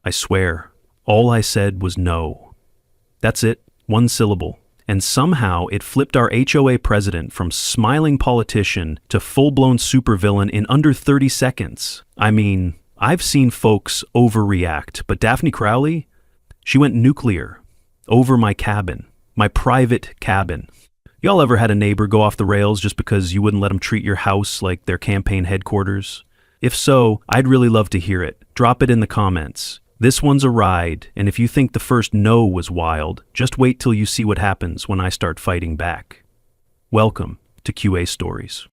I swear, all I said was no. That's it, one syllable. And somehow it flipped our HOA president from smiling politician to full-blown supervillain in under 30 seconds. I mean, I've seen folks overreact, but Daphne Crowley, she went nuclear. Over my cabin. My private cabin. Y'all ever had a neighbor go off the rails just because you wouldn't let them treat your house like their campaign headquarters? If so, I'd really love to hear it. Drop it in the comments. This one's a ride, and if you think the first no was wild, just wait till you see what happens when I start fighting back. Welcome to QA Stories.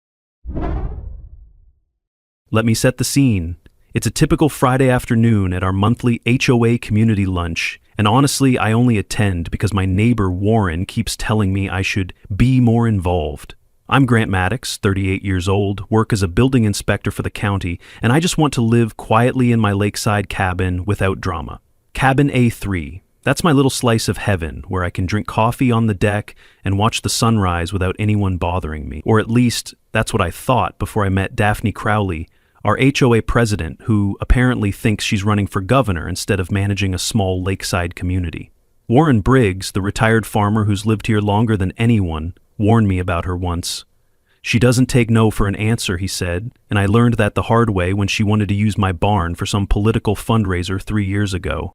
Let me set the scene. It's a typical Friday afternoon at our monthly HOA community lunch, and honestly, I only attend because my neighbor Warren keeps telling me I should be more involved. I'm Grant Maddox, 38 years old, work as a building inspector for the county, and I just want to live quietly in my lakeside cabin without drama. Cabin A3. That's my little slice of heaven, where I can drink coffee on the deck and watch the sunrise without anyone bothering me. Or at least, that's what I thought before I met Daphne Crowley, our HOA president, who apparently thinks she's running for governor instead of managing a small lakeside community. Warren Briggs, the retired farmer who's lived here longer than anyone, warned me about her once. She doesn't take no for an answer, he said, and I learned that the hard way when she wanted to use my barn for some political fundraiser 3 years ago.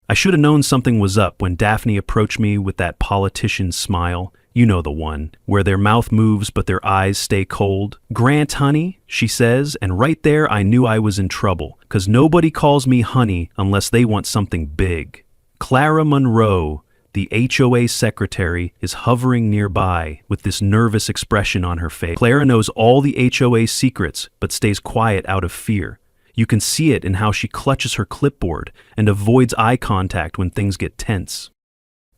I should have known something was up when Daphne approached me with that politician's smile. You know the one, where their mouth moves but their eyes stay cold. "Grant, honey," she says, and right there I knew I was in trouble, 'cause nobody calls me honey unless they want something big. Clara Monroe, the HOA secretary, is hovering nearby with this nervous expression on her face. Clara knows all the HOA secrets, but stays quiet out of fear. You can see it in how she clutches her clipboard and avoids eye contact when things get tense.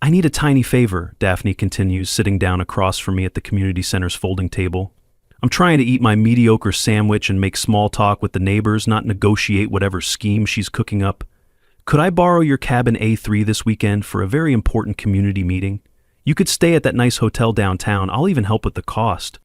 "I need a tiny favor," Daphne continues, sitting down across from me at the community center's folding table. "I'm trying to eat my mediocre sandwich and make small talk with the neighbors, not negotiate whatever scheme she's cooking up. Could I borrow your cabin A3 this weekend for a very important community meeting? You could stay at that nice hotel downtown. I'll even help with the cost."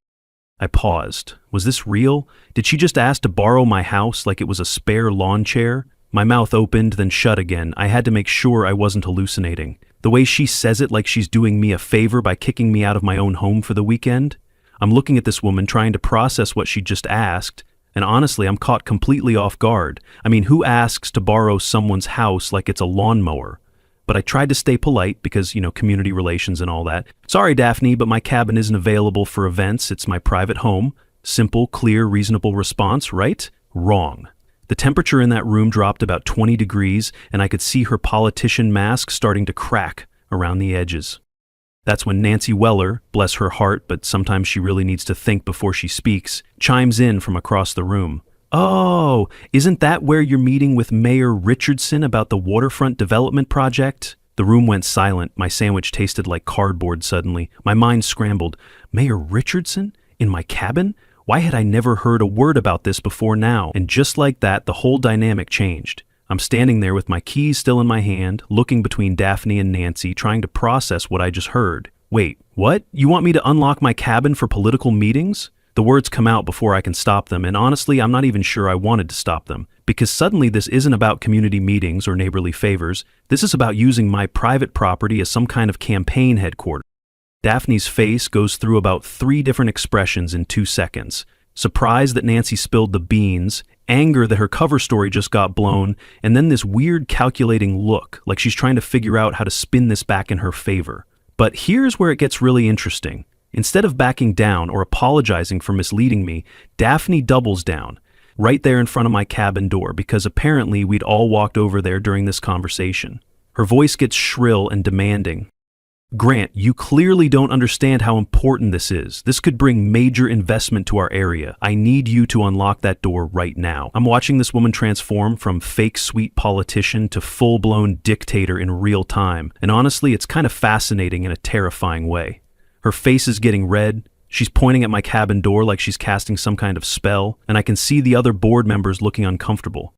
I paused. Was this real? Did she just ask to borrow my house like it was a spare lawn chair? My mouth opened, then shut again. I had to make sure I wasn't hallucinating. The way she says it like she's doing me a favor by kicking me out of my own home for the weekend? I'm looking at this woman trying to process what she just asked, and honestly, I'm caught completely off guard. I mean, who asks to borrow someone's house like it's a lawnmower? But I tried to stay polite because, community relations and all that. "Sorry, Daphne, but my cabin isn't available for events. It's my private home." Simple, clear, reasonable response, right? Wrong. The temperature in that room dropped about 20 degrees, and I could see her politician mask starting to crack around the edges. That's when Nancy Weller, bless her heart, but sometimes she really needs to think before she speaks, chimes in from across the room. "Oh, isn't that where you're meeting with Mayor Richardson about the waterfront development project?" The room went silent. My sandwich tasted like cardboard suddenly. My mind scrambled. Mayor Richardson? In my cabin? Why had I never heard a word about this before now? And just like that, the whole dynamic changed. I'm standing there with my keys still in my hand, looking between Daphne and Nancy, trying to process what I just heard. "Wait, what? You want me to unlock my cabin for political meetings?" The words come out before I can stop them, and honestly, I'm not even sure I wanted to stop them, because suddenly this isn't about community meetings or neighborly favors. This is about using my private property as some kind of campaign headquarters. Daphne's face goes through about 3 different expressions in 2 seconds. Surprise that Nancy spilled the beans, anger that her cover story just got blown, and then this weird calculating look, like she's trying to figure out how to spin this back in her favor. But here's where it gets really interesting. Instead of backing down or apologizing for misleading me, Daphne doubles down, right there in front of my cabin door, because apparently we'd all walked over there during this conversation. Her voice gets shrill and demanding. "Grant, you clearly don't understand how important this is. This could bring major investment to our area. I need you to unlock that door right now." I'm watching this woman transform from fake sweet politician to full-blown dictator in real time, and honestly, it's kind of fascinating in a terrifying way. Her face is getting red. She's pointing at my cabin door like she's casting some kind of spell, and I can see the other board members looking uncomfortable.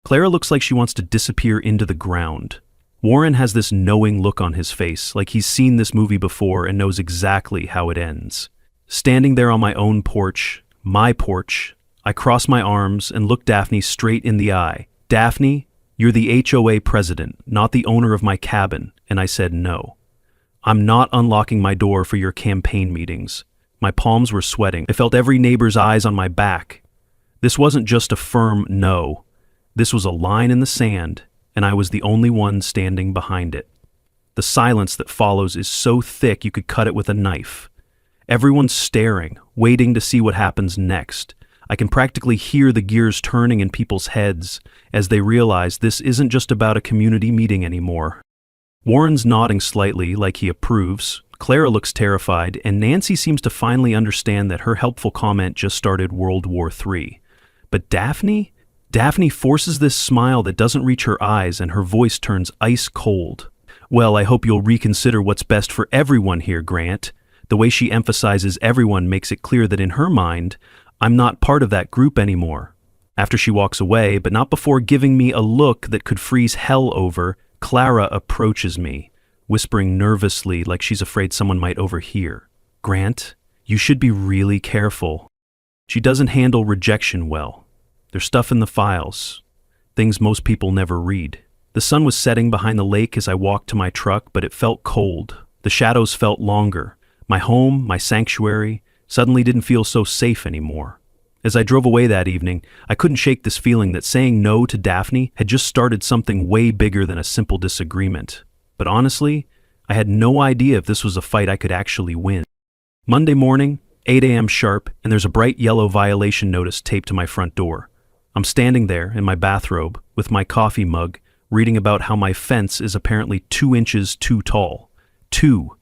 Clara looks like she wants to disappear into the ground. Warren has this knowing look on his face, like he's seen this movie before and knows exactly how it ends. Standing there on my own porch, my porch, I cross my arms and look Daphne straight in the eye. "Daphne, "You're the HOA president, not the owner of my cabin," and I said no. "I'm not unlocking my door for your campaign meetings." My palms were sweating. I felt every neighbor's eyes on my back. This wasn't just a firm no. This was a line in the sand, and I was the only one standing behind it. The silence that follows is so thick you could cut it with a knife. Everyone's staring, waiting to see what happens next. I can practically hear the gears turning in people's heads as they realize this isn't just about a community meeting anymore. Warren's nodding slightly like he approves. Clara looks terrified, and Nancy seems to finally understand that her helpful comment just started World War III. But Daphne? Daphne forces this smile that doesn't reach her eyes, and her voice turns ice cold. "Well, I hope you'll reconsider what's best for everyone here, Grant." The way she emphasizes everyone makes it clear that in her mind, I'm not part of that group anymore. After she walks away, but not before giving me a look that could freeze hell over, Clara approaches me, whispering nervously like she's afraid someone might overhear. "Grant, you should be really careful." She doesn't handle rejection well. There's stuff in the files, things most people never read. The sun was setting behind the lake as I walked to my truck, but it felt cold. The shadows felt longer. My home, my sanctuary, suddenly didn't feel so safe anymore. As I drove away that evening, I couldn't shake this feeling that saying no to Daphne had just started something way bigger than a simple disagreement. But honestly, I had no idea if this was a fight I could actually win. Monday morning, 8 a.m. sharp, and there's a bright yellow violation notice taped to my front door. I'm standing there in my bathrobe with my coffee mug, reading about how my fence is apparently 2 inches too tall. 2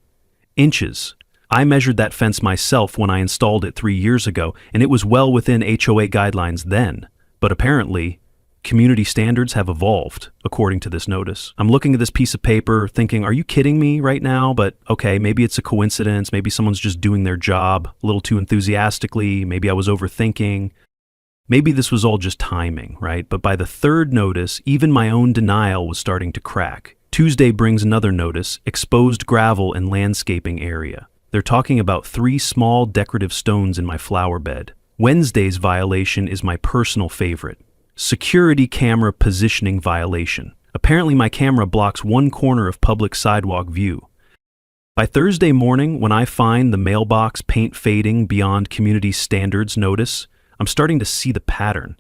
inches. I measured that fence myself when I installed it 3 years ago, and it was well within HOA guidelines then. But apparently, community standards have evolved, according to this notice. I'm looking at this piece of paper thinking, are you kidding me right now? But okay, maybe it's a coincidence. Maybe someone's just doing their job a little too enthusiastically. Maybe I was overthinking. Maybe this was all just timing, right? But by the third notice, even my own denial was starting to crack. Tuesday brings another notice, exposed gravel and landscaping area. They're talking about 3 small decorative stones in my flower bed. Wednesday's violation is my personal favorite. Security camera positioning violation. Apparently my camera blocks 1 corner of public sidewalk view. By Thursday morning, when I find the mailbox paint fading beyond community standards notice, I'm starting to see the pattern.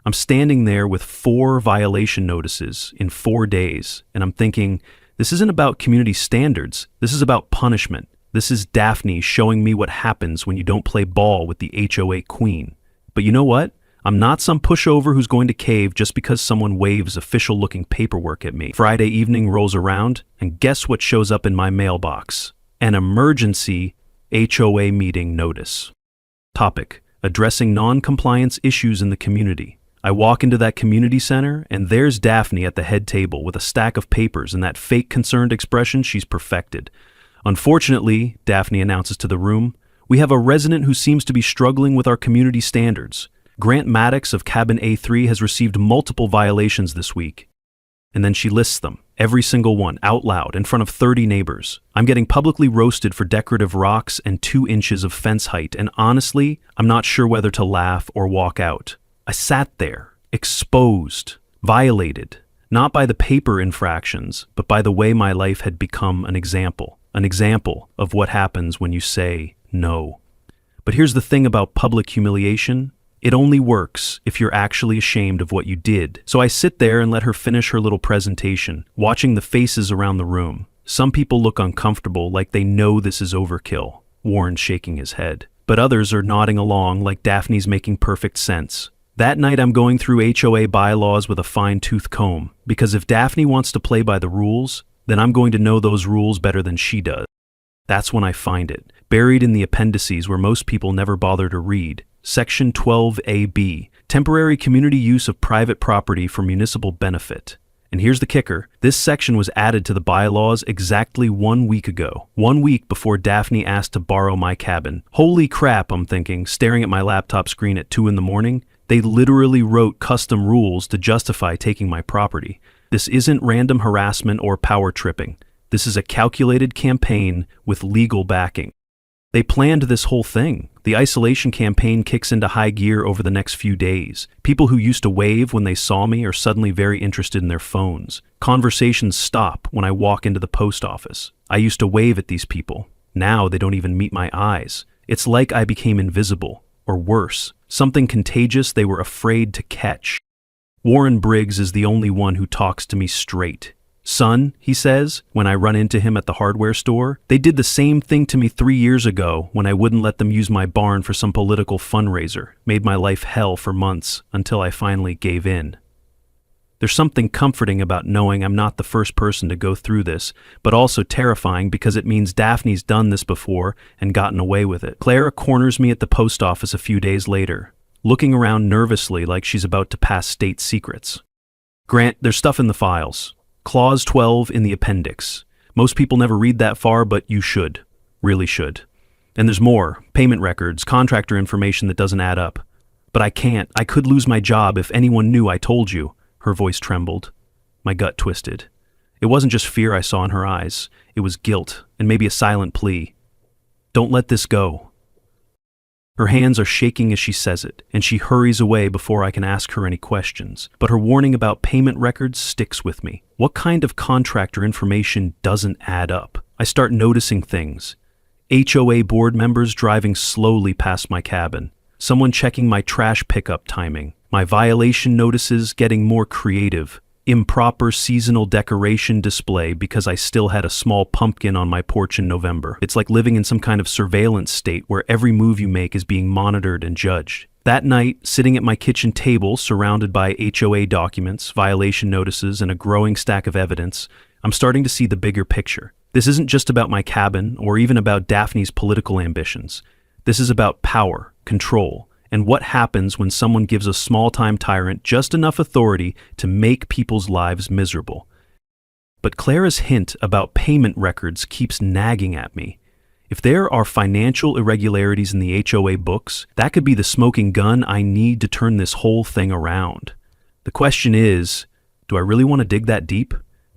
I'm standing there with 4 violation notices in 4 days, and I'm thinking, this isn't about community standards, this is about punishment. This is Daphne showing me what happens when you don't play ball with the HOA queen. But you know what? I'm not some pushover who's going to cave just because someone waves official-looking paperwork at me. Friday evening rolls around, and guess what shows up in my mailbox? An emergency HOA meeting notice. Topic: addressing non-compliance issues in the community. I walk into that community center, and there's Daphne at the head table with a stack of papers and that fake concerned expression she's perfected. Unfortunately, Daphne announces to the room, we have a resident who seems to be struggling with our community standards. Grant Maddox of Cabin A3 has received multiple violations this week. And then she lists them, every single one, out loud, in front of 30 neighbors. I'm getting publicly roasted for decorative rocks and 2 inches of fence height, and honestly, I'm not sure whether to laugh or walk out. I sat there, exposed, violated, not by the paper infractions, but by the way my life had become an example of what happens when you say no. But here's the thing about public humiliation. It only works if you're actually ashamed of what you did. So I sit there and let her finish her little presentation, watching the faces around the room. Some people look uncomfortable, like they know this is overkill. Warren's shaking his head. But others are nodding along like Daphne's making perfect sense. That night I'm going through HOA bylaws with a fine-tooth comb, because if Daphne wants to play by the rules, then I'm going to know those rules better than she does. That's when I find it, buried in the appendices where most people never bother to read. Section 12AB, temporary community use of private property for municipal benefit. And here's the kicker, this section was added to the bylaws exactly 1 week ago, 1 week before Daphne asked to borrow my cabin. Holy crap, I'm thinking, staring at my laptop screen at 2 in the morning. They literally wrote custom rules to justify taking my property. This isn't random harassment or power tripping. This is a calculated campaign with legal backing. They planned this whole thing. The isolation campaign kicks into high gear over the next few days. People who used to wave when they saw me are suddenly very interested in their phones. Conversations stop when I walk into the post office. I used to wave at these people. Now they don't even meet my eyes. It's like I became invisible, or worse, something contagious they were afraid to catch. Warren Briggs is the only one who talks to me straight. "Son," he says, when I run into him at the hardware store, "they did the same thing to me 3 years ago when I wouldn't let them use my barn for some political fundraiser. Made my life hell for months until I finally gave in." There's something comforting about knowing I'm not the first person to go through this, but also terrifying because it means Daphne's done this before and gotten away with it. Clara corners me at the post office a few days later, looking around nervously like she's about to pass state secrets. "Grant, there's stuff in the files. Clause 12 in the appendix. Most people never read that far, but you should. Really should. And there's more. Payment records, contractor information that doesn't add up. But I can't. I could lose my job if anyone knew I told you." Her voice trembled. My gut twisted. It wasn't just fear I saw in her eyes. It was guilt, and maybe a silent plea. "Don't let this go." Her hands are shaking as she says it, and she hurries away before I can ask her any questions. But her warning about payment records sticks with me. What kind of contractor information doesn't add up? I start noticing things. HOA board members driving slowly past my cabin. Someone checking my trash pickup timing. My violation notices getting more creative. Improper seasonal decoration display because I still had a small pumpkin on my porch in November. It's like living in some kind of surveillance state where every move you make is being monitored and judged. That night, sitting at my kitchen table surrounded by HOA documents, violation notices, and a growing stack of evidence, I'm starting to see the bigger picture. This isn't just about my cabin or even about Daphne's political ambitions. This is about power, control, and what happens when someone gives a small-time tyrant just enough authority to make people's lives miserable. But Clara's hint about payment records keeps nagging at me. If there are financial irregularities in the HOA books, that could be the smoking gun I need to turn this whole thing around. The question is, do I really want to dig that deep?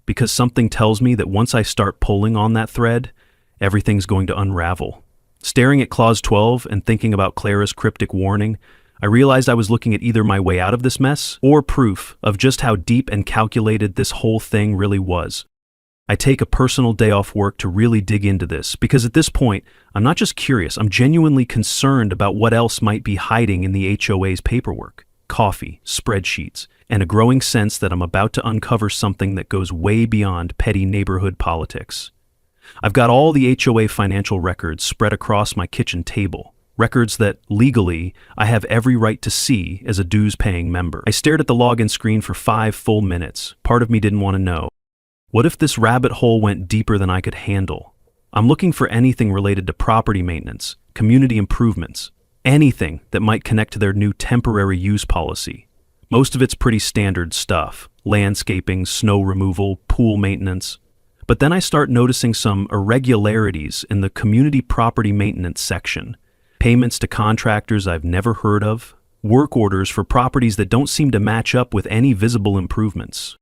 Because something tells me that once I start pulling on that thread, everything's going to unravel. Staring at Clause 12 and thinking about Clara's cryptic warning, I realized I was looking at either my way out of this mess or proof of just how deep and calculated this whole thing really was. I take a personal day off work to really dig into this because at this point, I'm not just curious, I'm genuinely concerned about what else might be hiding in the HOA's paperwork. Coffee, spreadsheets, and a growing sense that I'm about to uncover something that goes way beyond petty neighborhood politics. I've got all the HOA financial records spread across my kitchen table, records that, legally, I have every right to see as a dues-paying member. I stared at the login screen for 5 full minutes. Part of me didn't want to know. What if this rabbit hole went deeper than I could handle? I'm looking for anything related to property maintenance, community improvements, anything that might connect to their new temporary use policy. Most of it's pretty standard stuff: landscaping, snow removal, pool maintenance. But then I start noticing some irregularities in the community property maintenance section. Payments to contractors I've never heard of, work orders for properties that don't seem to match up with any visible improvements.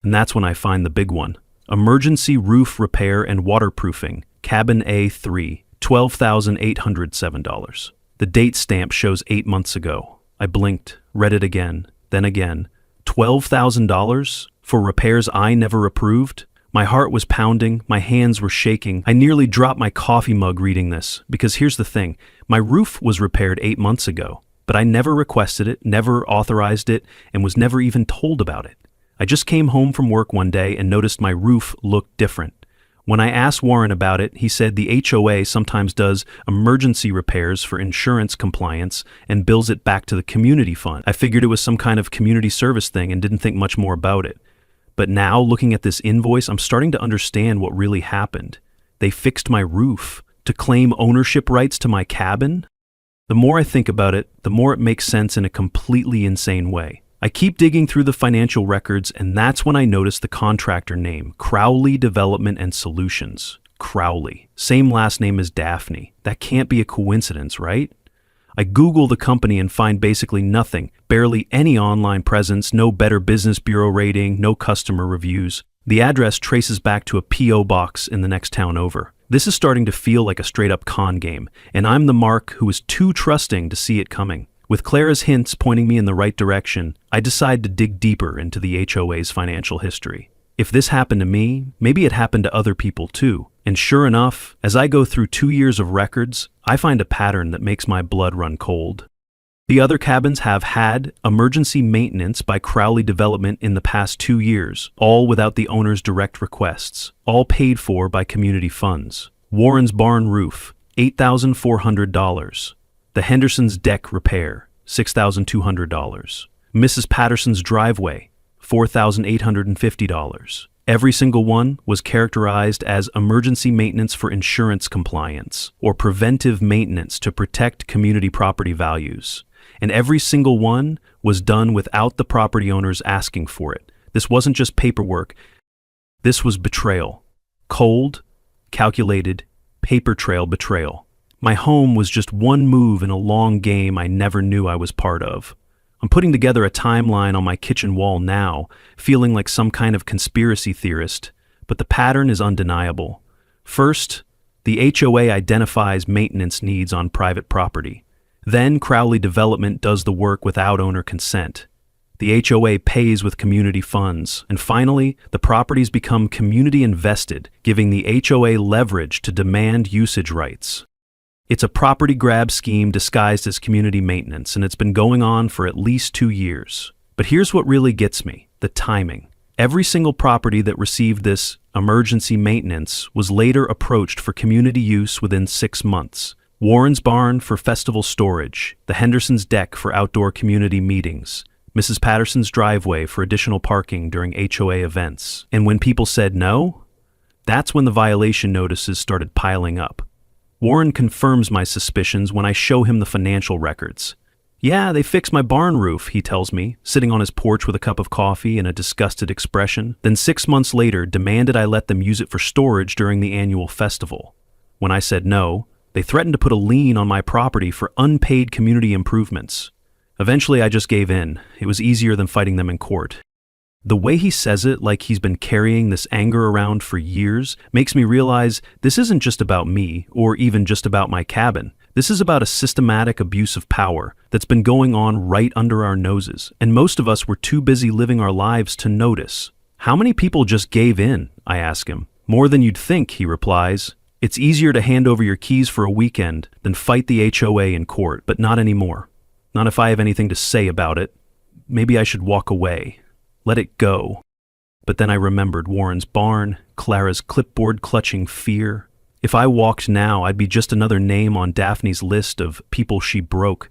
And that's when I find the big one. Emergency roof repair and waterproofing, cabin A3, $12,807. The date stamp shows 8 months ago. I blinked, read it again, then again. $12,000 for repairs I never approved? My heart was pounding, my hands were shaking. I nearly dropped my coffee mug reading this, because here's the thing, my roof was repaired 8 months ago, but I never requested it, never authorized it, and was never even told about it. I just came home from work one day and noticed my roof looked different. When I asked Warren about it, he said the HOA sometimes does emergency repairs for insurance compliance and bills it back to the community fund. I figured it was some kind of community service thing and didn't think much more about it. But now, looking at this invoice, I'm starting to understand what really happened. They fixed my roof to claim ownership rights to my cabin? The more I think about it, the more it makes sense in a completely insane way. I keep digging through the financial records, and that's when I notice the contractor name, Crowley Development and Solutions. Crowley. Same last name as Daphne. That can't be a coincidence, right? I Google the company and find basically nothing, barely any online presence, no Better Business Bureau rating, no customer reviews. The address traces back to a P.O. box in the next town over. This is starting to feel like a straight-up con game, and I'm the Mark who is too trusting to see it coming. With Clara's hints pointing me in the right direction, I decide to dig deeper into the HOA's financial history. If this happened to me, maybe it happened to other people too. And sure enough, as I go through 2 years of records, I find a pattern that makes my blood run cold. The other cabins have had emergency maintenance by Crowley Development in the past 2 years, all without the owner's direct requests, all paid for by community funds. Warren's barn roof, $8,400. The Henderson's deck repair, $6,200. Mrs. Patterson's driveway, $4,850. Every single one was characterized as emergency maintenance for insurance compliance or preventive maintenance to protect community property values. And every single one was done without the property owners asking for it. This wasn't just paperwork. This was betrayal. Cold, calculated, paper trail betrayal. My home was just one move in a long game I never knew I was part of. I'm putting together a timeline on my kitchen wall now, feeling like some kind of conspiracy theorist, but the pattern is undeniable. First, the HOA identifies maintenance needs on private property. Then Crowley Development does the work without owner consent. The HOA pays with community funds. And finally, the properties become community invested, giving the HOA leverage to demand usage rights. It's a property grab scheme disguised as community maintenance, and it's been going on for at least 2 years. But here's what really gets me, the timing. Every single property that received this emergency maintenance was later approached for community use within 6 months. Warren's barn for festival storage, the Henderson's deck for outdoor community meetings, Mrs. Patterson's driveway for additional parking during HOA events. And when people said no, that's when the violation notices started piling up. Warren confirms my suspicions when I show him the financial records. Yeah, they fixed my barn roof, he tells me, sitting on his porch with a cup of coffee and a disgusted expression, then 6 months later demanded I let them use it for storage during the annual festival. When I said no, they threatened to put a lien on my property for unpaid community improvements. Eventually, I just gave in. It was easier than fighting them in court. The way he says it, like he's been carrying this anger around for years, makes me realize this isn't just about me, or even just about my cabin. This is about a systematic abuse of power that's been going on right under our noses, and most of us were too busy living our lives to notice. How many people just gave in? I ask him. More than you'd think, he replies. It's easier to hand over your keys for a weekend than fight the HOA in court, but not anymore. Not if I have anything to say about it. Maybe I should walk away. Let it go. But then I remembered Warren's barn, Clara's clipboard-clutching fear. If I walked now, I'd be just another name on Daphne's list of people she broke.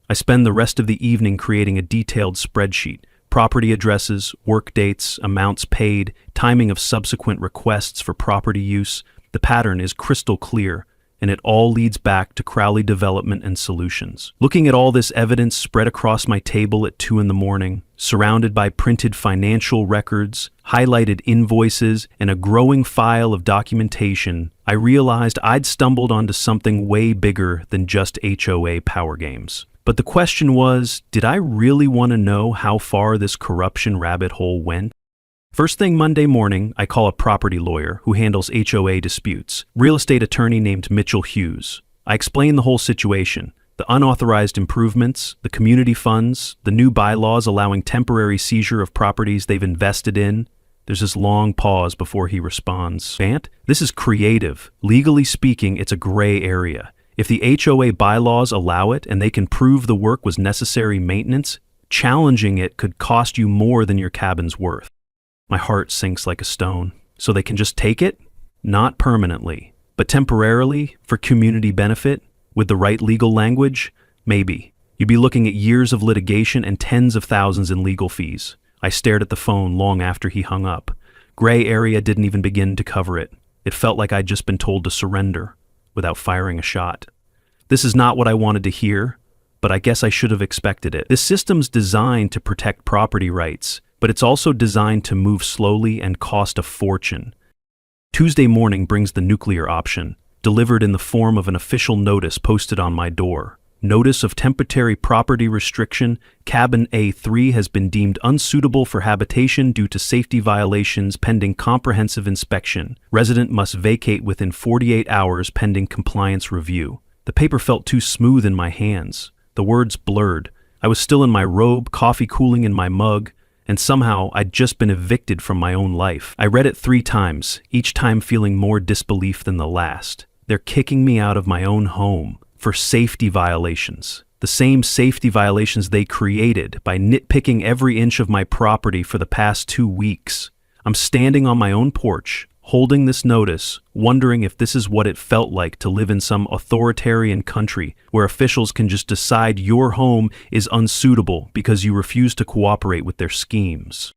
I spend the rest of the evening creating a detailed spreadsheet. Property addresses, work dates, amounts paid, timing of subsequent requests for property use. The pattern is crystal clear, and it all leads back to Crowley Development and Solutions. Looking at all this evidence spread across my table at 2 a.m, surrounded by printed financial records, highlighted invoices, and a growing file of documentation, I realized I'd stumbled onto something way bigger than just HOA power games. But the question was, did I really want to know how far this corruption rabbit hole went? First thing Monday morning, I call a property lawyer who handles HOA disputes, real estate attorney named Mitchell Hughes. I explain the whole situation, the unauthorized improvements, the community funds, the new bylaws allowing temporary seizure of properties they've invested in. There's this long pause before he responds. Bant, this is creative. Legally speaking, it's a gray area. If the HOA bylaws allow it and they can prove the work was necessary maintenance, challenging it could cost you more than your cabin's worth. My heart sinks like a stone. So they can just take it? Not permanently, but temporarily, for community benefit, with the right legal language? Maybe. You'd be looking at years of litigation and tens of thousands in legal fees. I stared at the phone long after he hung up. Gray area didn't even begin to cover it. It felt like I'd just been told to surrender, without firing a shot. This is not what I wanted to hear, but I guess I should have expected it. This system's designed to protect property rights, but it's also designed to move slowly and cost a fortune. Tuesday morning brings the nuclear option, delivered in the form of an official notice posted on my door. Notice of temporary property restriction. Cabin A3 has been deemed unsuitable for habitation due to safety violations pending comprehensive inspection. Resident must vacate within 48 hours pending compliance review. The paper felt too smooth in my hands. The words blurred. I was still in my robe, coffee cooling in my mug, and somehow I'd just been evicted from my own life. I read it 3 times, each time feeling more disbelief than the last. They're kicking me out of my own home for safety violations. The same safety violations they created by nitpicking every inch of my property for the past 2 weeks. I'm standing on my own porch, holding this notice, wondering if this is what it felt like to live in some authoritarian country where officials can just decide your home is unsuitable because you refuse to cooperate with their schemes.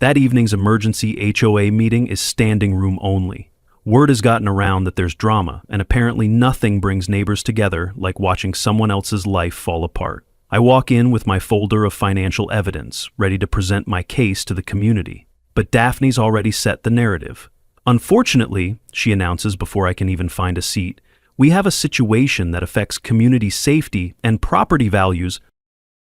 That evening's emergency HOA meeting is standing room only. Word has gotten around that there's drama, and apparently nothing brings neighbors together like watching someone else's life fall apart. I walk in with my folder of financial evidence, ready to present my case to the community. But Daphne's already set the narrative. Unfortunately, she announces before I can even find a seat, we have a situation that affects community safety and property values.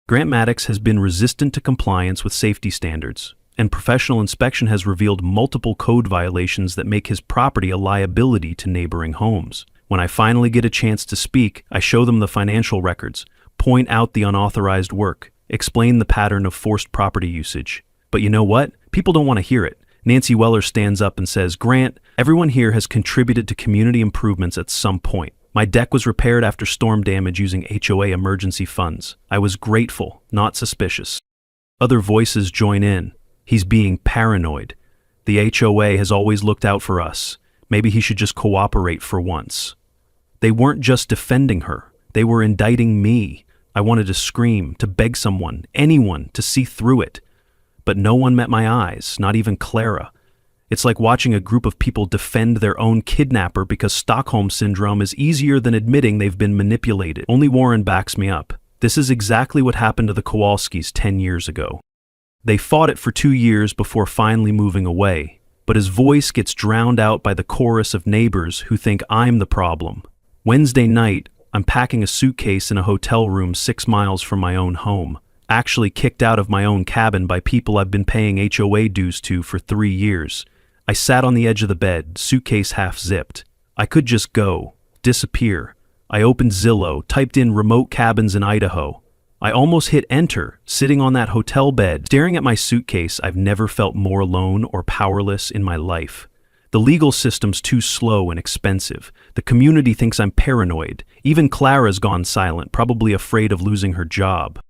Grant Maddox has been resistant to compliance with safety standards, and professional inspection has revealed multiple code violations that make his property a liability to neighboring homes. When I finally get a chance to speak, I show them the financial records, point out the unauthorized work, explain the pattern of forced property usage. But you know what? People don't want to hear it. Nancy Weller stands up and says, Grant, everyone here has contributed to community improvements at some point. My deck was repaired after storm damage using HOA emergency funds. I was grateful, not suspicious. Other voices join in. He's being paranoid. The HOA has always looked out for us. Maybe he should just cooperate for once. They weren't just defending her. They were indicting me. I wanted to scream, to beg someone, anyone, to see through it. But no one met my eyes, not even Clara. It's like watching a group of people defend their own kidnapper because Stockholm Syndrome is easier than admitting they've been manipulated. Only Warren backs me up. This is exactly what happened to the Kowalskis 10 years ago. They fought it for 2 years before finally moving away, but his voice gets drowned out by the chorus of neighbors who think I'm the problem. Wednesday night, I'm packing a suitcase in a hotel room 6 miles from my own home, actually kicked out of my own cabin by people I've been paying HOA dues to for 3 years. I sat on the edge of the bed, suitcase half zipped. I could just go, disappear. I opened Zillow, typed in remote cabins in Idaho. I almost hit enter, sitting on that hotel bed, staring at my suitcase. I've never felt more alone or powerless in my life. The legal system's too slow and expensive. The community thinks I'm paranoid. Even Clara's gone silent, probably afraid of losing her job.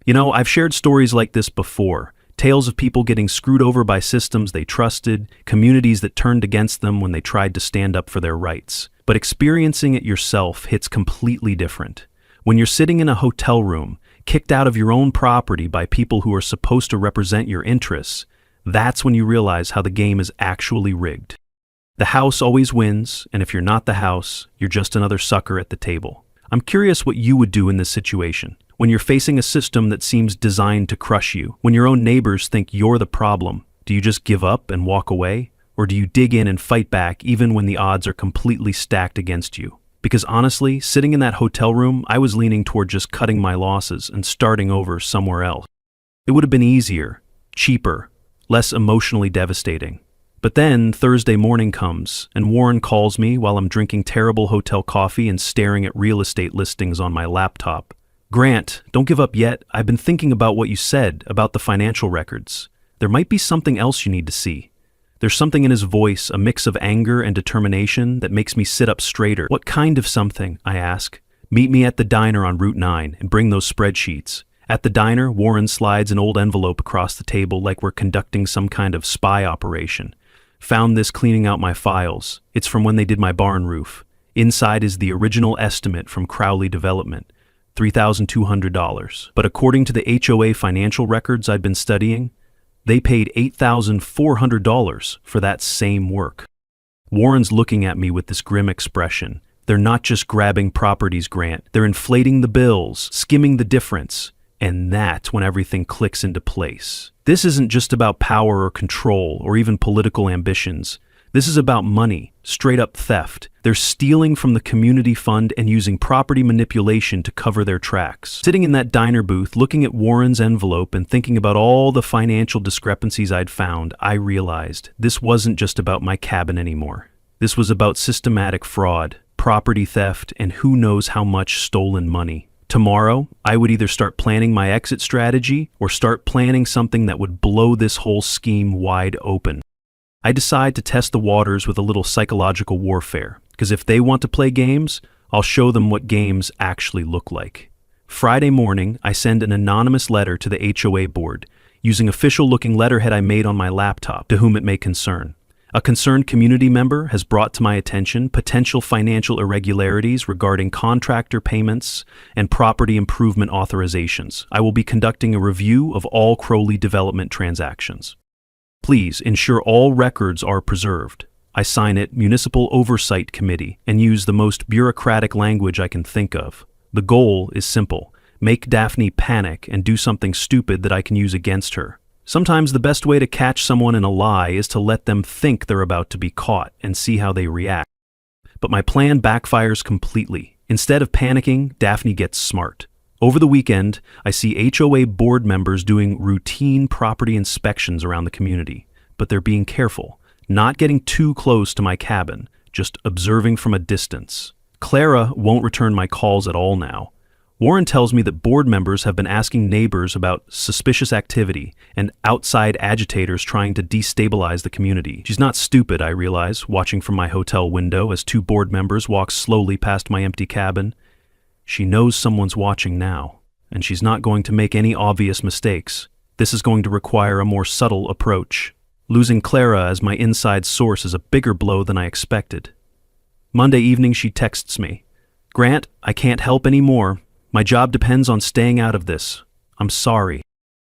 You know, I've shared stories like this before. Tales of people getting screwed over by systems they trusted, communities that turned against them when they tried to stand up for their rights. But experiencing it yourself hits completely different. When you're sitting in a hotel room, kicked out of your own property by people who are supposed to represent your interests, that's when you realize how the game is actually rigged. The house always wins, and if you're not the house, you're just another sucker at the table. I'm curious what you would do in this situation. When you're facing a system that seems designed to crush you, when your own neighbors think you're the problem, do you just give up and walk away? Or do you dig in and fight back even when the odds are completely stacked against you? Because honestly, sitting in that hotel room, I was leaning toward just cutting my losses and starting over somewhere else. It would have been easier, cheaper, less emotionally devastating. But then Thursday morning comes, and Warren calls me while I'm drinking terrible hotel coffee and staring at real estate listings on my laptop. Grant, don't give up yet. I've been thinking about what you said about the financial records. There might be something else you need to see. There's something in his voice, a mix of anger and determination that makes me sit up straighter. What kind of something? I ask. Meet me at the diner on Route 9 and bring those spreadsheets. At the diner, Warren slides an old envelope across the table like we're conducting some kind of spy operation. Found this cleaning out my files. It's from when they did my barn roof. Inside is the original estimate from Crowley Development, $3,200. But according to the HOA financial records I'd been studying, they paid $8,400 for that same work. Warren's looking at me with this grim expression. They're not just grabbing properties, Grant. They're inflating the bills, skimming the difference. And that's when everything clicks into place. This isn't just about power or control or even political ambitions. This is about money, straight up theft. They're stealing from the community fund and using property manipulation to cover their tracks. Sitting in that diner booth, looking at Warren's envelope and thinking about all the financial discrepancies I'd found, I realized this wasn't just about my cabin anymore. This was about systematic fraud, property theft, and who knows how much stolen money. Tomorrow, I would either start planning my exit strategy or start planning something that would blow this whole scheme wide open. I decide to test the waters with a little psychological warfare, because if they want to play games, I'll show them what games actually look like. Friday morning, I send an anonymous letter to the HOA board, using official-looking letterhead I made on my laptop, to whom it may concern. A concerned community member has brought to my attention potential financial irregularities regarding contractor payments and property improvement authorizations. I will be conducting a review of all Crowley development transactions. Please ensure all records are preserved. I sign it Municipal Oversight Committee and use the most bureaucratic language I can think of. The goal is simple: make Daphne panic and do something stupid that I can use against her. Sometimes the best way to catch someone in a lie is to let them think they're about to be caught and see how they react. But my plan backfires completely. Instead of panicking, Daphne gets smart. Over the weekend, I see HOA board members doing routine property inspections around the community, but they're being careful, not getting too close to my cabin, just observing from a distance. Clara won't return my calls at all now. Warren tells me that board members have been asking neighbors about suspicious activity and outside agitators trying to destabilize the community. She's not stupid, I realize, watching from my hotel window as two board members walk slowly past my empty cabin. She knows someone's watching now, and she's not going to make any obvious mistakes. This is going to require a more subtle approach. Losing Clara as my inside source is a bigger blow than I expected. Monday evening she texts me, "Grant, I can't help anymore. My job depends on staying out of this. I'm sorry."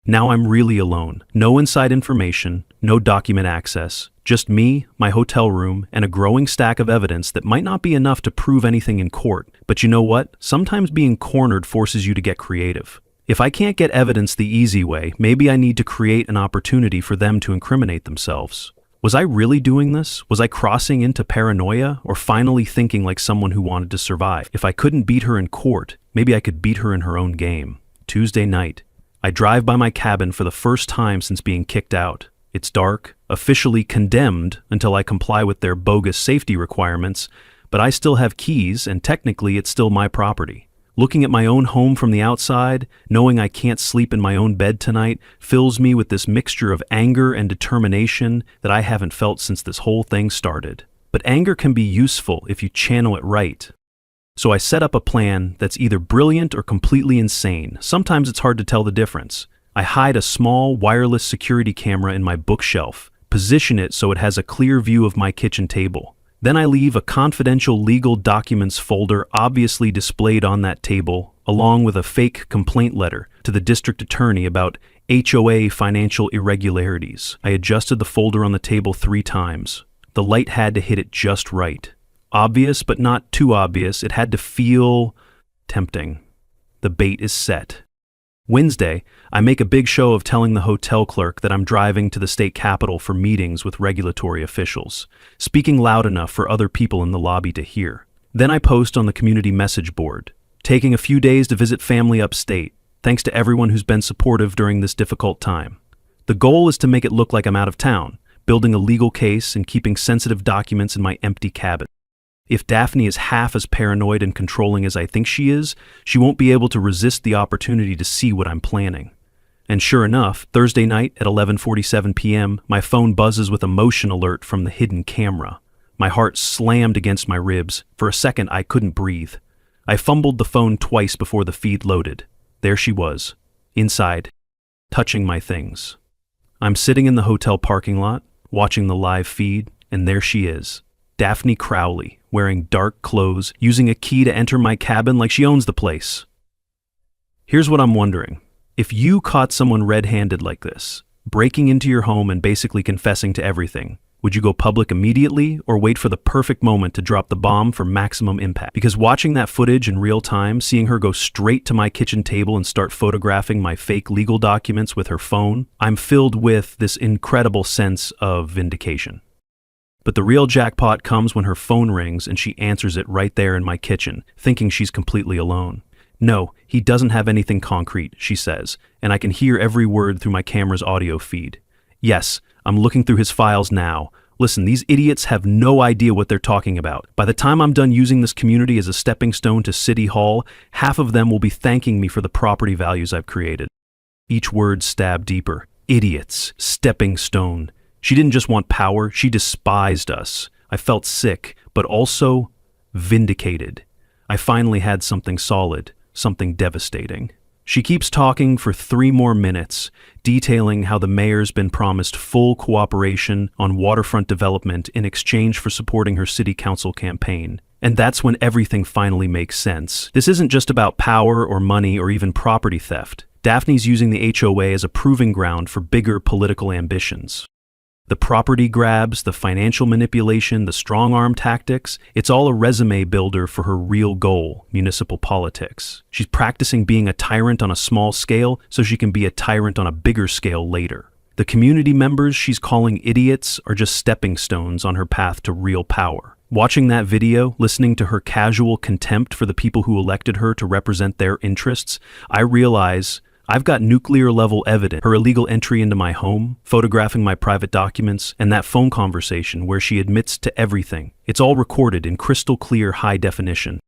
Now I'm really alone. No inside information, no document access, just me, my hotel room, and a growing stack of evidence that might not be enough to prove anything in court. But you know what? Sometimes being cornered forces you to get creative. If I can't get evidence the easy way, maybe I need to create an opportunity for them to incriminate themselves. Was I really doing this? Was I crossing into paranoia, or finally thinking like someone who wanted to survive? If I couldn't beat her in court, maybe I could beat her in her own game. Tuesday night. I drive by my cabin for the first time since being kicked out. It's dark, officially condemned until I comply with their bogus safety requirements, but I still have keys and technically it's still my property. Looking at my own home from the outside, knowing I can't sleep in my own bed tonight, fills me with this mixture of anger and determination that I haven't felt since this whole thing started. But anger can be useful if you channel it right. So I set up a plan that's either brilliant or completely insane. Sometimes it's hard to tell the difference. I hide a small wireless security camera in my bookshelf, position it so it has a clear view of my kitchen table. Then I leave a confidential legal documents folder obviously displayed on that table, along with a fake complaint letter to the district attorney about HOA financial irregularities. I adjusted the folder on the table 3 times. The light had to hit it just right. Obvious, but not too obvious. It had to feel tempting. The bait is set. Wednesday, I make a big show of telling the hotel clerk that I'm driving to the state capitol for meetings with regulatory officials, speaking loud enough for other people in the lobby to hear. Then I post on the community message board, taking a few days to visit family upstate, thanks to everyone who's been supportive during this difficult time. The goal is to make it look like I'm out of town, building a legal case and keeping sensitive documents in my empty cabin. If Daphne is half as paranoid and controlling as I think she is, she won't be able to resist the opportunity to see what I'm planning. And sure enough, Thursday night at 11:47 p.m., my phone buzzes with a motion alert from the hidden camera. My heart slammed against my ribs. For a second, I couldn't breathe. I fumbled the phone twice before the feed loaded. There she was, inside, touching my things. I'm sitting in the hotel parking lot, watching the live feed, and there she is. Daphne Crowley, wearing dark clothes, using a key to enter my cabin like she owns the place. Here's what I'm wondering. If you caught someone red-handed like this, breaking into your home and basically confessing to everything, would you go public immediately or wait for the perfect moment to drop the bomb for maximum impact? Because watching that footage in real time, seeing her go straight to my kitchen table and start photographing my fake legal documents with her phone, I'm filled with this incredible sense of vindication. But the real jackpot comes when her phone rings and she answers it right there in my kitchen, thinking she's completely alone. No, he doesn't have anything concrete, she says, and I can hear every word through my camera's audio feed. Yes, I'm looking through his files now. Listen, these idiots have no idea what they're talking about. By the time I'm done using this community as a stepping stone to City Hall, half of them will be thanking me for the property values I've created. Each word stabbed deeper. Idiots. Stepping stone. She didn't just want power, she despised us. I felt sick, but also vindicated. I finally had something solid, something devastating. She keeps talking for 3 more minutes, detailing how the mayor's been promised full cooperation on waterfront development in exchange for supporting her city council campaign. And that's when everything finally makes sense. This isn't just about power or money or even property theft. Daphne's using the HOA as a proving ground for bigger political ambitions. The property grabs, the financial manipulation, the strong-arm tactics, it's all a resume builder for her real goal, municipal politics. She's practicing being a tyrant on a small scale so she can be a tyrant on a bigger scale later. The community members she's calling idiots are just stepping stones on her path to real power. Watching that video, listening to her casual contempt for the people who elected her to represent their interests, I realize I've got nuclear-level evidence, her illegal entry into my home, photographing my private documents, and that phone conversation where she admits to everything. It's all recorded in crystal-clear high definition.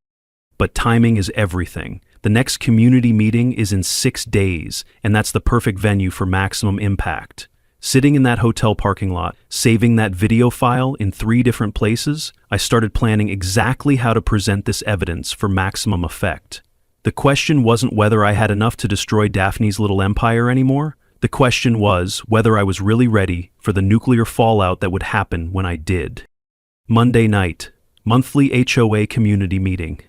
But timing is everything. The next community meeting is in 6 days, and that's the perfect venue for maximum impact. Sitting in that hotel parking lot, saving that video file in 3 different places, I started planning exactly how to present this evidence for maximum effect. The question wasn't whether I had enough to destroy Daphne's little empire anymore. The question was whether I was really ready for the nuclear fallout that would happen when I did. Monday night, monthly HOA community meeting.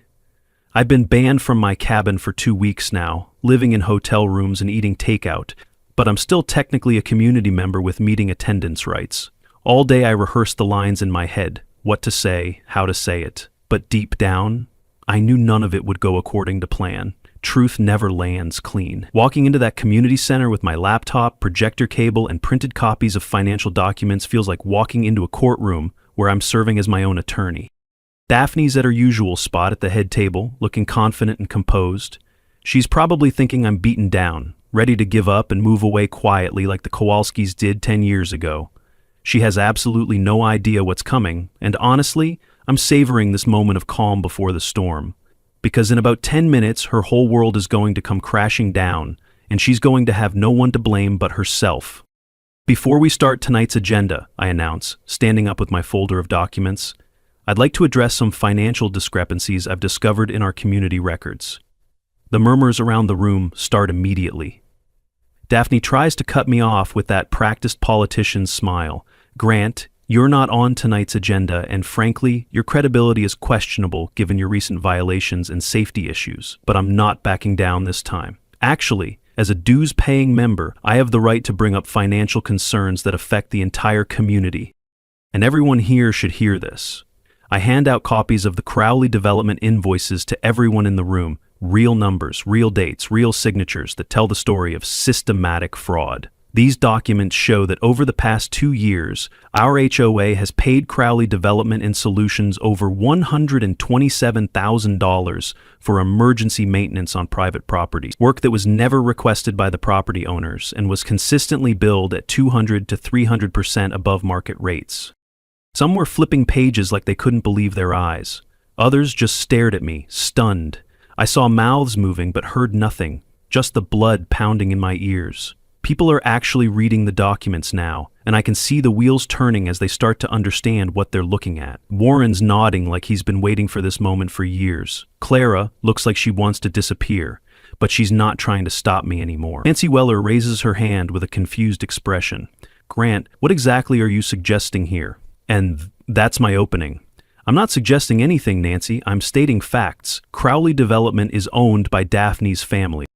I've been banned from my cabin for 2 weeks now, living in hotel rooms and eating takeout, but I'm still technically a community member with meeting attendance rights. All day I rehearsed the lines in my head, what to say, how to say it. But deep down, I knew none of it would go according to plan. Truth never lands clean. Walking into that community center with my laptop, projector cable, and printed copies of financial documents feels like walking into a courtroom where I'm serving as my own attorney. Daphne's at her usual spot at the head table, looking confident and composed. She's probably thinking I'm beaten down, ready to give up and move away quietly like the Kowalskis did 10 years ago. She has absolutely no idea what's coming, and honestly, I'm savoring this moment of calm before the storm. Because in about 10 minutes, her whole world is going to come crashing down, and she's going to have no one to blame but herself. Before we start tonight's agenda, I announce, standing up with my folder of documents, I'd like to address some financial discrepancies I've discovered in our community records. The murmurs around the room start immediately. Daphne tries to cut me off with that practiced politician's smile. Grant, you're not on tonight's agenda, and frankly, your credibility is questionable given your recent violations and safety issues, but I'm not backing down this time. Actually, as a dues-paying member, I have the right to bring up financial concerns that affect the entire community. And everyone here should hear this. I hand out copies of the Crowley development invoices to everyone in the room, real numbers, real dates, real signatures that tell the story of systematic fraud. These documents show that over the past 2 years, our HOA has paid Crowley Development and Solutions over $127,000 for emergency maintenance on private properties, work that was never requested by the property owners and was consistently billed at 200 to 300% above market rates. Some were flipping pages like they couldn't believe their eyes. Others just stared at me, stunned. I saw mouths moving but heard nothing, just the blood pounding in my ears. People are actually reading the documents now, and I can see the wheels turning as they start to understand what they're looking at. Warren's nodding like he's been waiting for this moment for years. Clara looks like she wants to disappear, but she's not trying to stop me anymore. Nancy Weller raises her hand with a confused expression. Grant, what exactly are you suggesting here? And that's my opening. I'm not suggesting anything, Nancy. I'm stating facts. Crowley Development is owned by Daphne's family.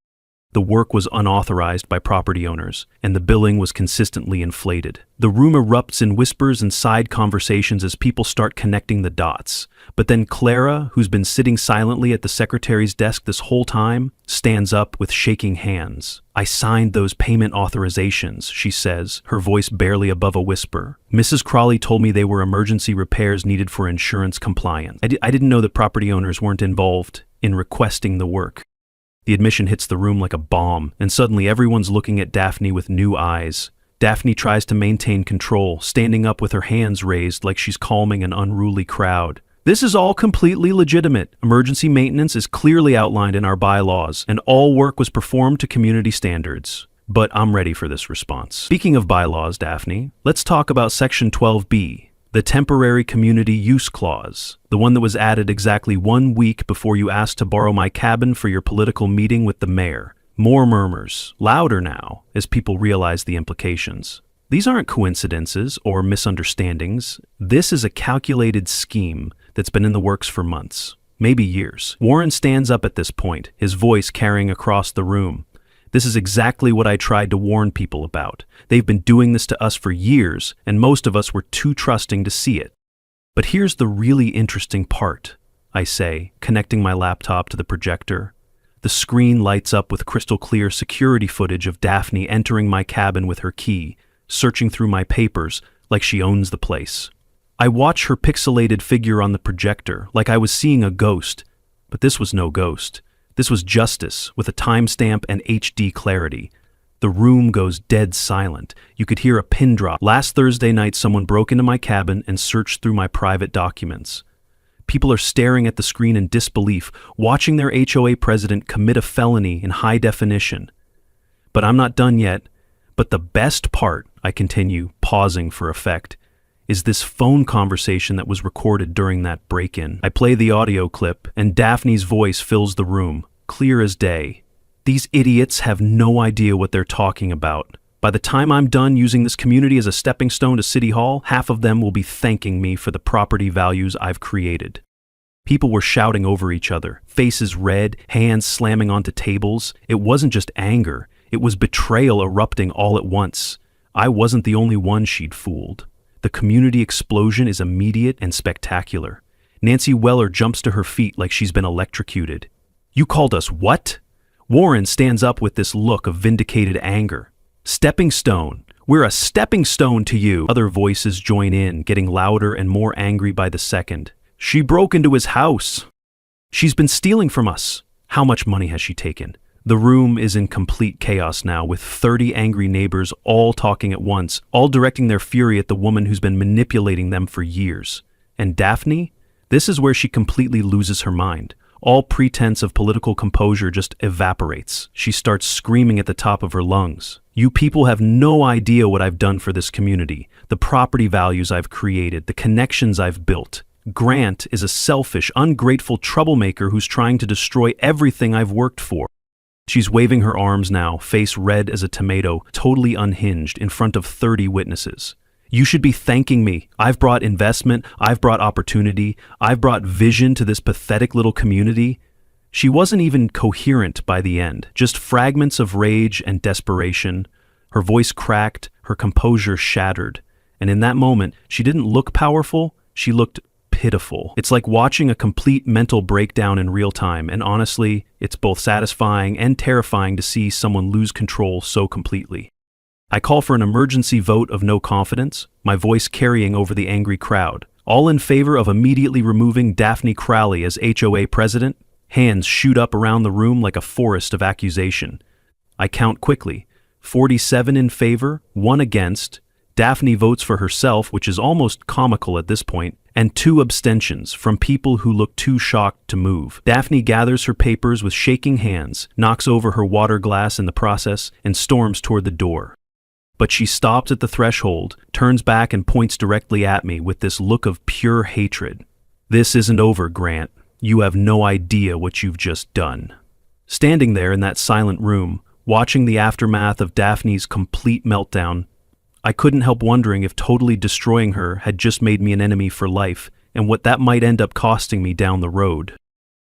The work was unauthorized by property owners, and the billing was consistently inflated. The room erupts in whispers and side conversations as people start connecting the dots. But then Clara, who's been sitting silently at the secretary's desk this whole time, stands up with shaking hands. "I signed those payment authorizations," she says, her voice barely above a whisper. "Mrs. Crawley told me they were emergency repairs needed for insurance compliance. I didn't know that property owners weren't involved in requesting the work." The admission hits the room like a bomb, and suddenly everyone's looking at Daphne with new eyes. Daphne tries to maintain control, standing up with her hands raised like she's calming an unruly crowd. "This is all completely legitimate. Emergency maintenance is clearly outlined in our bylaws, and all work was performed to community standards." But I'm ready for this response. "Speaking of bylaws, Daphne, let's talk about Section 12B. The Temporary Community Use Clause, the one that was added exactly 1 week before you asked to borrow my cabin for your political meeting with the mayor." More murmurs, louder now, as people realize the implications. These aren't coincidences or misunderstandings. This is a calculated scheme that's been in the works for months, maybe years. Warren stands up at this point, his voice carrying across the room. "This is exactly what I tried to warn people about. They've been doing this to us for years, and most of us were too trusting to see it." "But here's the really interesting part," I say, connecting my laptop to the projector. The screen lights up with crystal clear security footage of Daphne entering my cabin with her key, searching through my papers like she owns the place. I watch her pixelated figure on the projector like I was seeing a ghost, but this was no ghost. This was justice with a timestamp and HD clarity. The room goes dead silent. You could hear a pin drop. "Last Thursday night, someone broke into my cabin and searched through my private documents." People are staring at the screen in disbelief, watching their HOA president commit a felony in high definition. But I'm not done yet. "But the best part," I continue, pausing for effect, "is this phone conversation that was recorded during that break-in." I play the audio clip, and Daphne's voice fills the room, clear as day. "These idiots have no idea what they're talking about. By the time I'm done using this community as a stepping stone to City Hall, half of them will be thanking me for the property values I've created." People were shouting over each other, faces red, hands slamming onto tables. It wasn't just anger, it was betrayal erupting all at once. I wasn't the only one she'd fooled. The community explosion is immediate and spectacular. Nancy Weller jumps to her feet like she's been electrocuted. "You called us what?" Warren stands up with this look of vindicated anger. "Stepping stone. We're a stepping stone to you." Other voices join in, getting louder and more angry by the second. "She broke into his house. She's been stealing from us. How much money has she taken?" The room is in complete chaos now, with 30 angry neighbors all talking at once, all directing their fury at the woman who's been manipulating them for years. And Daphne? This is where she completely loses her mind. All pretense of political composure just evaporates. She starts screaming at the top of her lungs. "You people have no idea what I've done for this community, the property values I've created, the connections I've built. Grant is a selfish, ungrateful troublemaker who's trying to destroy everything I've worked for." She's waving her arms now, face red as a tomato, totally unhinged, in front of 30 witnesses. "You should be thanking me. I've brought investment, I've brought opportunity, I've brought vision to this pathetic little community." She wasn't even coherent by the end, just fragments of rage and desperation. Her voice cracked, her composure shattered. And in that moment, she didn't look powerful, she looked pitiful. It's like watching a complete mental breakdown in real time, and honestly, it's both satisfying and terrifying to see someone lose control so completely. I call for an emergency vote of no confidence, my voice carrying over the angry crowd. All in favor of immediately removing Daphne Crowley as HOA president? Hands shoot up around the room like a forest of accusation. I count quickly. 47 in favor, 1 against. Daphne votes for herself, which is almost comical at this point, and 2 abstentions from people who look too shocked to move. Daphne gathers her papers with shaking hands, knocks over her water glass in the process, and storms toward the door. But she stops at the threshold, turns back and points directly at me with this look of pure hatred. "This isn't over, Grant. You have no idea what you've just done." Standing there in that silent room, watching the aftermath of Daphne's complete meltdown, I couldn't help wondering if totally destroying her had just made me an enemy for life, and what that might end up costing me down the road.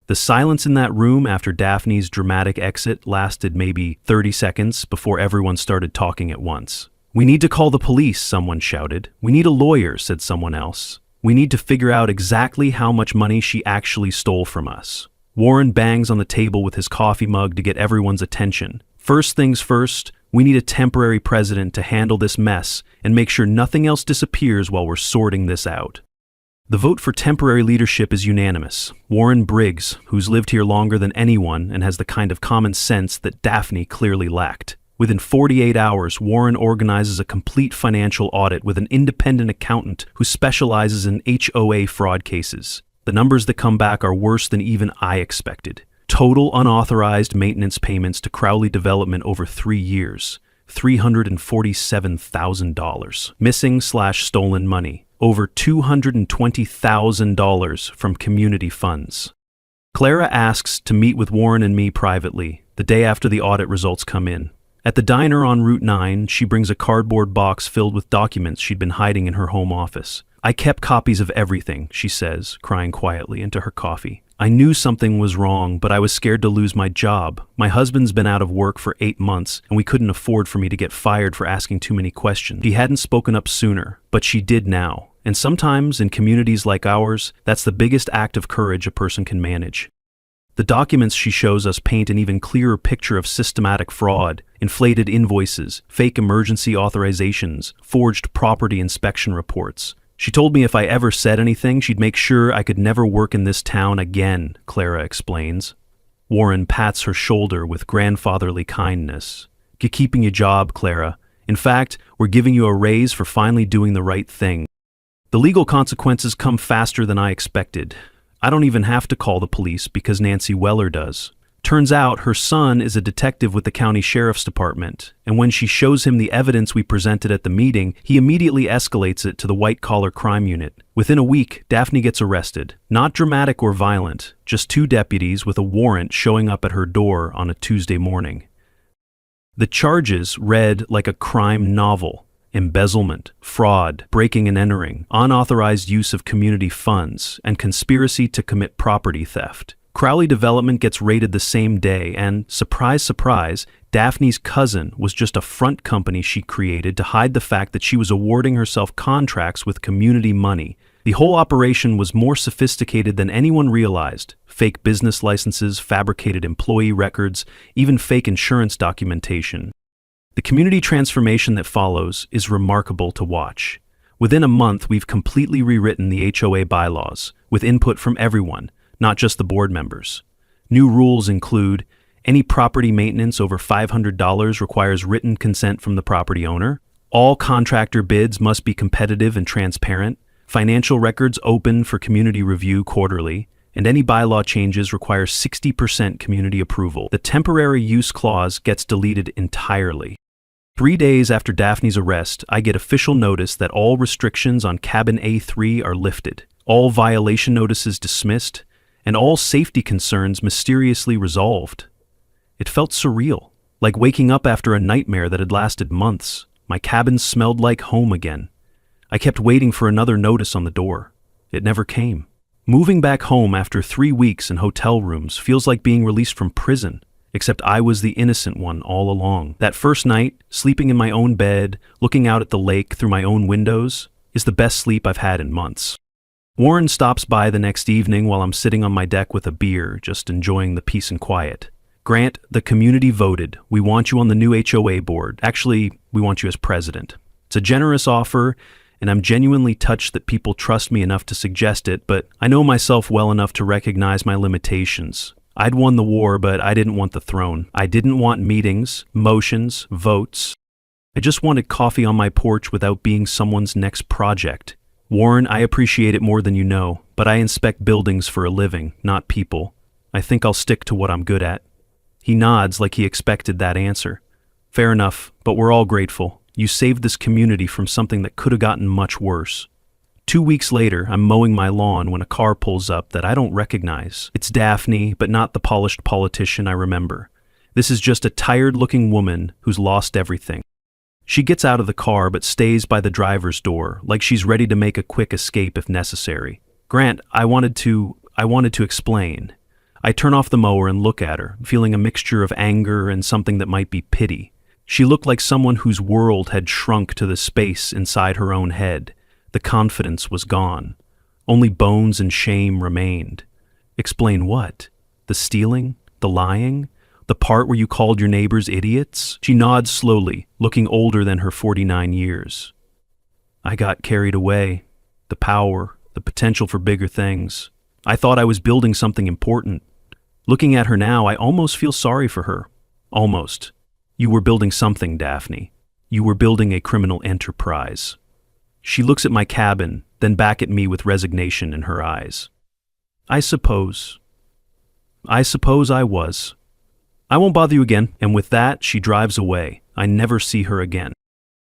The silence in that room after Daphne's dramatic exit lasted maybe 30 seconds before everyone started talking at once. "We need to call the police," someone shouted. "We need a lawyer," said someone else. "We need to figure out exactly how much money she actually stole from us." Warren bangs on the table with his coffee mug to get everyone's attention. "First things first, we need a temporary president to handle this mess and make sure nothing else disappears while we're sorting this out." The vote for temporary leadership is unanimous. Warren Briggs, who's lived here longer than anyone and has the kind of common sense that Daphne clearly lacked. Within 48 hours, Warren organizes a complete financial audit with an independent accountant who specializes in HOA fraud cases. The numbers that come back are worse than even I expected. Total unauthorized maintenance payments to Crowley Development over 3 years, $347,000. Missing/stolen money, over $220,000 from community funds. Clara asks to meet with Warren and me privately, the day after the audit results come in. At the diner on Route 9, she brings a cardboard box filled with documents she'd been hiding in her home office. "I kept copies of everything," she says, crying quietly into her coffee. "I knew something was wrong, but I was scared to lose my job. My husband's been out of work for 8 months, and we couldn't afford for me to get fired for asking too many questions." She hadn't spoken up sooner, but she did now. And sometimes, in communities like ours, that's the biggest act of courage a person can manage. The documents she shows us paint an even clearer picture of systematic fraud, inflated invoices, fake emergency authorizations, forged property inspection reports. "She told me if I ever said anything, she'd make sure I could never work in this town again," Clara explains. Warren pats her shoulder with grandfatherly kindness. "You're keeping your job, Clara. In fact, we're giving you a raise for finally doing the right thing." The legal consequences come faster than I expected. I don't even have to call the police because Nancy Weller does. Turns out her son is a detective with the county sheriff's department, and when she shows him the evidence we presented at the meeting, he immediately escalates it to the white-collar crime unit. Within a week, Daphne gets arrested. Not dramatic or violent, just 2 deputies with a warrant showing up at her door on a Tuesday morning. The charges read like a crime novel. Embezzlement, fraud, breaking and entering, unauthorized use of community funds, and conspiracy to commit property theft. Crowley Development gets raided the same day, and, surprise, surprise, Daphne's cousin was just a front company she created to hide the fact that she was awarding herself contracts with community money. The whole operation was more sophisticated than anyone realized. Fake business licenses, fabricated employee records, even fake insurance documentation. The community transformation that follows is remarkable to watch. Within a month, we've completely rewritten the HOA bylaws, with input from everyone, not just the board members. New rules include any property maintenance over $500 requires written consent from the property owner. All contractor bids must be competitive and transparent. Financial records open for community review quarterly. And any bylaw changes require 60% community approval. The temporary use clause gets deleted entirely. 3 days after Daphne's arrest, I get official notice that all restrictions on Cabin A3 are lifted, all violation notices dismissed, and all safety concerns mysteriously resolved. It felt surreal, like waking up after a nightmare that had lasted months. My cabin smelled like home again. I kept waiting for another notice on the door. It never came. Moving back home after 3 weeks in hotel rooms feels like being released from prison. Except I was the innocent one all along. That first night, sleeping in my own bed, looking out at the lake through my own windows, is the best sleep I've had in months. Warren stops by the next evening while I'm sitting on my deck with a beer, just enjoying the peace and quiet. "Grant, the community voted. We want you on the new HOA board. Actually, we want you as president. It's a generous offer, and I'm genuinely touched that people trust me enough to suggest it, but I know myself well enough to recognize my limitations. I'd won the war, but I didn't want the throne. I didn't want meetings, motions, votes. I just wanted coffee on my porch without being someone's next project. Warren, I appreciate it more than you know, but I inspect buildings for a living, not people. I think I'll stick to what I'm good at." He nods like he expected that answer. "Fair enough, but we're all grateful. You saved this community from something that could have gotten much worse." 2 weeks later, I'm mowing my lawn when a car pulls up that I don't recognize. It's Daphne, but not the polished politician I remember. This is just a tired-looking woman who's lost everything. She gets out of the car but stays by the driver's door, like she's ready to make a quick escape if necessary. "Grant, I wanted to explain. I turn off the mower and look at her, feeling a mixture of anger and something that might be pity. She looked like someone whose world had shrunk to the space inside her own head. The confidence was gone. Only bones and shame remained. Explain what? The stealing? The lying? The part where you called your neighbors idiots? She nods slowly, looking older than her 49 years. I got carried away. The power, the potential for bigger things. I thought I was building something important. Looking at her now, I almost feel sorry for her. Almost. You were building something, Daphne. You were building a criminal enterprise. She looks at my cabin, then back at me with resignation in her eyes. I suppose I was. I won't bother you again. And with that, she drives away. I never see her again.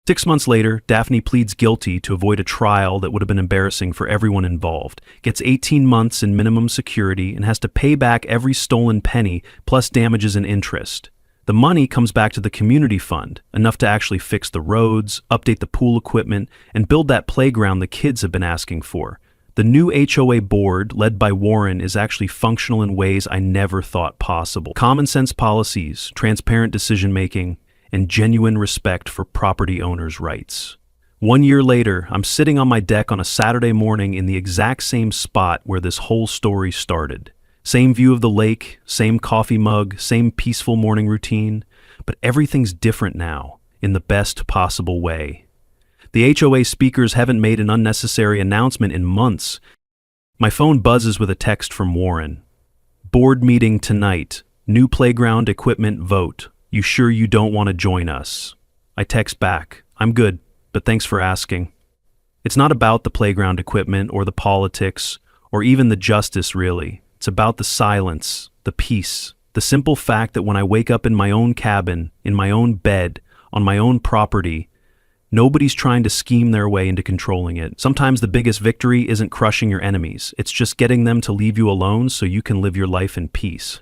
6 months later, Daphne pleads guilty to avoid a trial that would have been embarrassing for everyone involved, gets 18 months in minimum security, and has to pay back every stolen penny, plus damages and interest. The money comes back to the community fund, enough to actually fix the roads, update the pool equipment, and build that playground the kids have been asking for. The new HOA board, led by Warren, is actually functional in ways I never thought possible. Common sense policies, transparent decision-making, and genuine respect for property owners' rights. 1 year later, I'm sitting on my deck on a Saturday morning in the exact same spot where this whole story started. Same view of the lake, same coffee mug, same peaceful morning routine, but everything's different now, in the best possible way. The HOA speakers haven't made an unnecessary announcement in months. My phone buzzes with a text from Warren. Board meeting tonight. New playground equipment vote. You sure you don't want to join us? I text back. I'm good, but thanks for asking. It's not about the playground equipment or the politics or even the justice, really. It's about the silence, the peace, the simple fact that when I wake up in my own cabin, in my own bed, on my own property, nobody's trying to scheme their way into controlling it. Sometimes the biggest victory isn't crushing your enemies. It's just getting them to leave you alone so you can live your life in peace.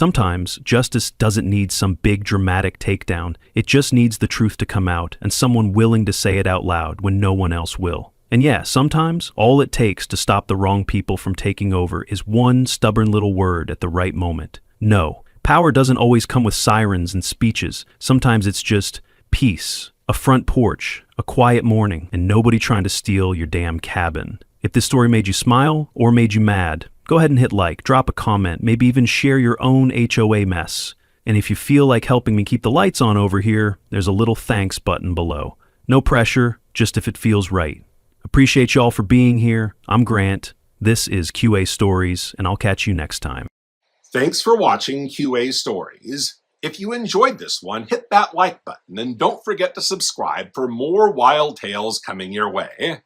Sometimes justice doesn't need some big dramatic takedown. It just needs the truth to come out and someone willing to say it out loud when no one else will. And yeah, sometimes all it takes to stop the wrong people from taking over is one stubborn little word at the right moment. No, power doesn't always come with sirens and speeches. Sometimes it's just peace, a front porch, a quiet morning, and nobody trying to steal your damn cabin. If this story made you smile or made you mad, go ahead and hit like, drop a comment, maybe even share your own HOA mess. And if you feel like helping me keep the lights on over here, there's a little thanks button below. No pressure, just if it feels right. Appreciate y'all for being here. I'm Grant. This is QA Stories, and I'll catch you next time. Thanks for watching QA Stories. If you enjoyed this one, hit that like button and don't forget to subscribe for more wild tales coming your way.